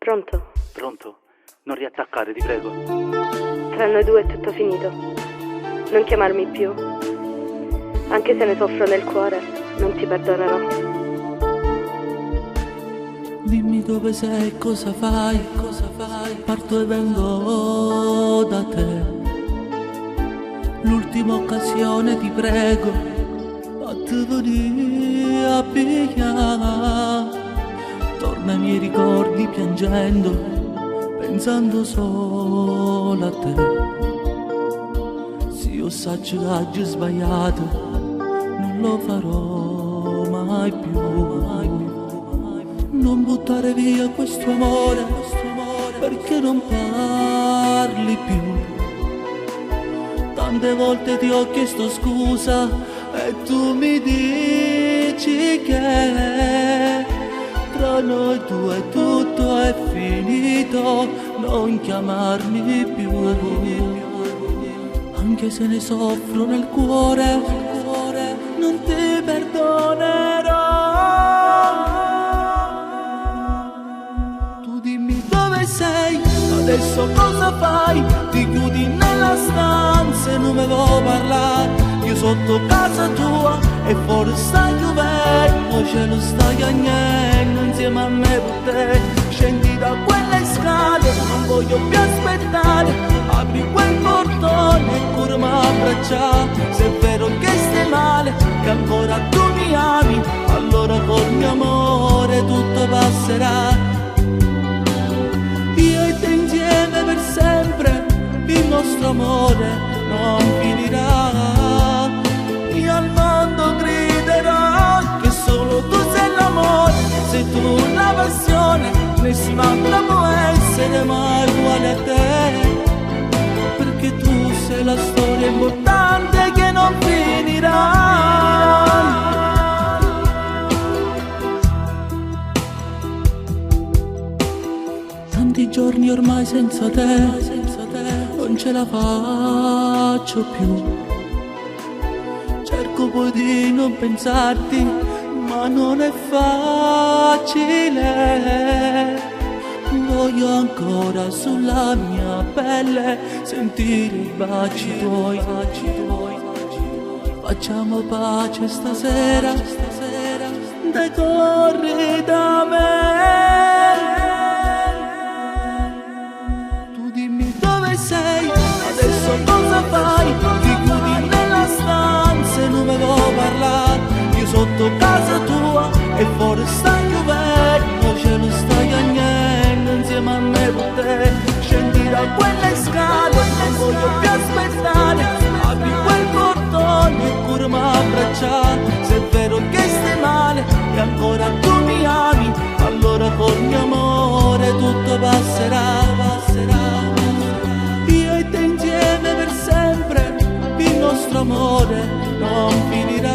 Pronto? Pronto? Non riattaccare, ti prego. Tra noi due è tutto finito. Non chiamarmi più. Anche se ne soffro nel cuore, non ti perdonerò. Dimmi dove sei, cosa fai, parto e vengo da te. L'ultima occasione ti prego, fatti a pigliare. Torna ai miei ricordi piangendo, pensando solo a te. Se io saccio che oggi ho sbagliato, non lo farò mai più. Non buttare via questo amore, perché non parli più. Tante volte ti ho chiesto scusa e tu mi dici che tra noi due tutto è finito, non chiamarmi più. Anche se ne soffro nel cuore, non ti perdonerò. Sei, adesso cosa fai? Ti chiudi nella stanza e non me vuoi parlare. Io sotto casa tua e fuori stai piovendo, cielo stai agnendo insieme a me per te. Scendi da quelle scale, non voglio più aspettare. Apri quel portone e curmi abbracciare. Se è vero che stai male, che ancora tu mi ami, allora col mio amore tutto passerà. Io e te insieme per sempre, il nostro amore non finirà. Io al mondo griderò che solo tu sei l'amore, sei tu la passione, nessun'altra può essere mai uguale a te. Perché tu sei la storia importante che non finirà. Tanti giorni ormai senza te, non ce la faccio più. Cerco poi di non pensarti, ma non è facile. Voglio ancora sulla mia pelle sentire i baci tuoi. Facciamo pace stasera, dai corri da me. Sei, adesso cosa fai? Ti chiudi nella stanza e non me vuoi parlare. Io sotto casa tua e fuori stai piovendo, cielo stai agnendo insieme a me per te. Scendi da quelle scale, non voglio più aspettare. Apri quel portone e curmi abbracciare. Se è vero che stai male, che ancora tu mi ami, allora col mio amore tutto passerà. Io e te insieme per sempre, il nostro amore non finirà.